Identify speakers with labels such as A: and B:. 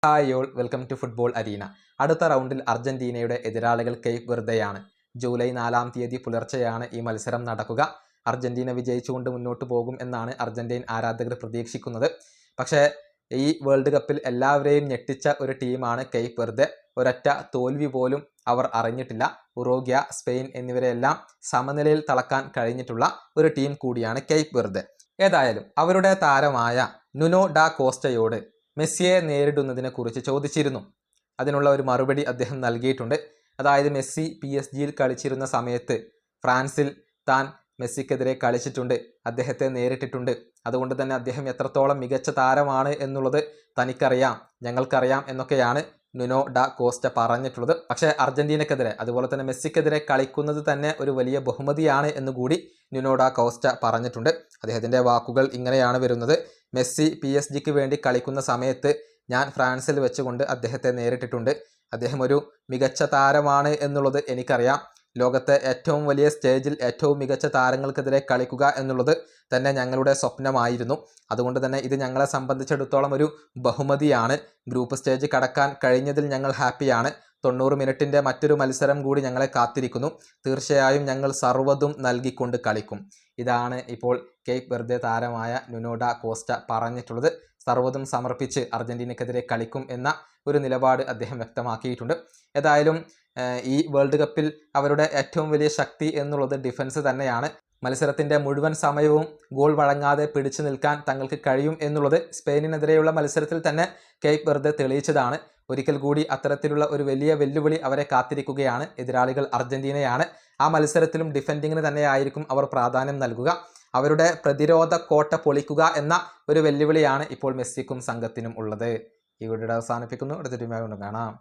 A: Hi all, welcome to football arena. അടുത്ത റൗണ്ടിൽ അർജന്റീനയുടെ എതിരാളികൾ കേപ്പ് വെർദെയാണ്. ജൂലൈ 4-ാം തീയതി പുലർച്ചെയാണ് ഈ മത്സരം നടക്കുക. അർജന്റീന വിജയിച്ചുകൊണ്ട് മുന്നോട്ട് പോകും എന്നാണ് അർജന്റീൻ ആരാധകർ പ്രതീക്ഷിക്കുന്നത്. പക്ഷേ ഈ വേൾഡ് കപ്പിൽ എല്ലാവരെയും ഞെട്ടിച്ച ഒരു ടീമാണ് കേപ്പ് വെർദെ. ഒരൊറ്റ തോൽവി പോലും അവർ അറിഞ്ഞിട്ടില്ല. ഉറുഗ്വ, സ്പെയിൻ എന്നിവരെല്ലാം സമനിലയിൽ തളക്കാൻ കഴിഞ്ഞിട്ടുള്ള ഒരു ടീം കൂടിയാണ് കേപ്പ് വെർദെ. ഏതായാലും അവരുടെ താരമായ നുനോ ഡാ കോസ്റ്റയോട് മെസ്സിയെ നേരിടുന്നതിനെ കുറിച്ച് ചോദിച്ചിരുന്നു. അതിനുള്ള ഒരു മറുപടി അദ്ദേഹം നൽകിയിട്ടുണ്ട്. അതായത് മെസ്സി PSG-യിൽ കളിച്ചിരുന്ന സമയത്ത് ഫ്രാൻസിൽ താൻ മെസ്സിക്കെതിരെ കളിച്ചിട്ടുണ്ട്, അദ്ദേഹത്തെ നേരിട്ടിട്ടുണ്ട്. അതുകൊണ്ട് തന്നെ അദ്ദേഹം എത്രത്തോളം മികച്ച താരമാണ് എന്നുള്ളത് തനിക്കറിയാം, ഞങ്ങൾക്കറിയാം എന്നൊക്കെയാണ് നുനോ ഡാ കോസ്റ്റ പറഞ്ഞിട്ടുള്ളത്. പക്ഷേ അർജന്റീനക്കെതിരെ അതുപോലെ തന്നെ മെസ്സിക്കെതിരെ കളിക്കുന്നത് തന്നെ ഒരു വലിയ ബഹുമതിയാണ് എന്നുകൂടി നുനോ ഡാ കോസ്റ്റ പറഞ്ഞിട്ടുണ്ട്. അദ്ദേഹത്തിൻ്റെ വാക്കുകൾ ഇങ്ങനെയാണ് വരുന്നത്: മെസ്സി PSG-ക്ക് വേണ്ടി കളിക്കുന്ന സമയത്ത് ഞാൻ ഫ്രാൻസിൽ വെച്ചുകൊണ്ട് അദ്ദേഹത്തെ നേരിട്ടിട്ടുണ്ട്. അദ്ദേഹം ഒരു മികച്ച താരമാണ് എന്നുള്ളത് എനിക്കറിയാം. ലോകത്തെ ഏറ്റവും വലിയ സ്റ്റേജിൽ ഏറ്റവും മികച്ച താരങ്ങൾക്കെതിരെ കളിക്കുക എന്നുള്ളത് തന്നെ ഞങ്ങളുടെ സ്വപ്നമായിരുന്നു. അതുകൊണ്ട് തന്നെ ഇത് ഞങ്ങളെ സംബന്ധിച്ചിടത്തോളം ഒരു ബഹുമതിയാണ്. ഗ്രൂപ്പ് സ്റ്റേജ് കടക്കാൻ കഴിഞ്ഞതിൽ ഞങ്ങൾ ഹാപ്പിയാണ്. 90 മിനിറ്റിൻ്റെ മറ്റൊരു മത്സരം കൂടി ഞങ്ങളെ കാത്തിരിക്കുന്നു. തീർച്ചയായും ഞങ്ങൾ സർവ്വതും നൽകിക്കൊണ്ട് കളിക്കും. ഇതാണ് ഇപ്പോൾ കേപ്പ് വെർദെ താരമായ നുനോ ഡാ കോസ്റ്റ പറഞ്ഞിട്ടുള്ളത്. സർവ്വതും സമർപ്പിച്ച് അർജന്റീനക്കെതിരെ കളിക്കും എന്ന ഒരു നിലപാട് അദ്ദേഹം വ്യക്തമാക്കിയിട്ടുണ്ട്. ഏതായാലും ഈ വേൾഡ് കപ്പിൽ അവരുടെ ഏറ്റവും വലിയ ശക്തി എന്നുള്ളത് ഡിഫൻസ് തന്നെയാണ്. മത്സരത്തിൻ്റെ മുഴുവൻ സമയവും ഗോൾ വഴങ്ങാതെ പിടിച്ചു നിൽക്കാൻ തങ്ങൾക്ക് കഴിയും എന്നുള്ളത് സ്പെയിനിനെതിരെയുള്ള മത്സരത്തിൽ തന്നെ കേപ്പ് വെർദെ തെളിയിച്ചതാണ്. ഒരിക്കൽ കൂടി അത്തരത്തിലുള്ള ഒരു വലിയ വെല്ലുവിളി അവരെ കാത്തിരിക്കുകയാണ്. എതിരാളികൾ അർജന്റീനയാണ്. ആ മത്സരത്തിലും ഡിഫെൻഡിങ്ങിന് തന്നെയായിരിക്കും അവർ പ്രാധാന്യം നൽകുക. അവരുടെ പ്രതിരോധ കോട്ട പൊളിക്കുക എന്ന ഒരു വെല്ലുവിളിയാണ് ഇപ്പോൾ മെസ്സിക്കും സംഘത്തിനും ഉള്ളത്. ഈ വീഡിയോ അവസാനിപ്പിക്കുന്നു. അടുത്ത ടീമായി കൊണ്ട് കാണാം.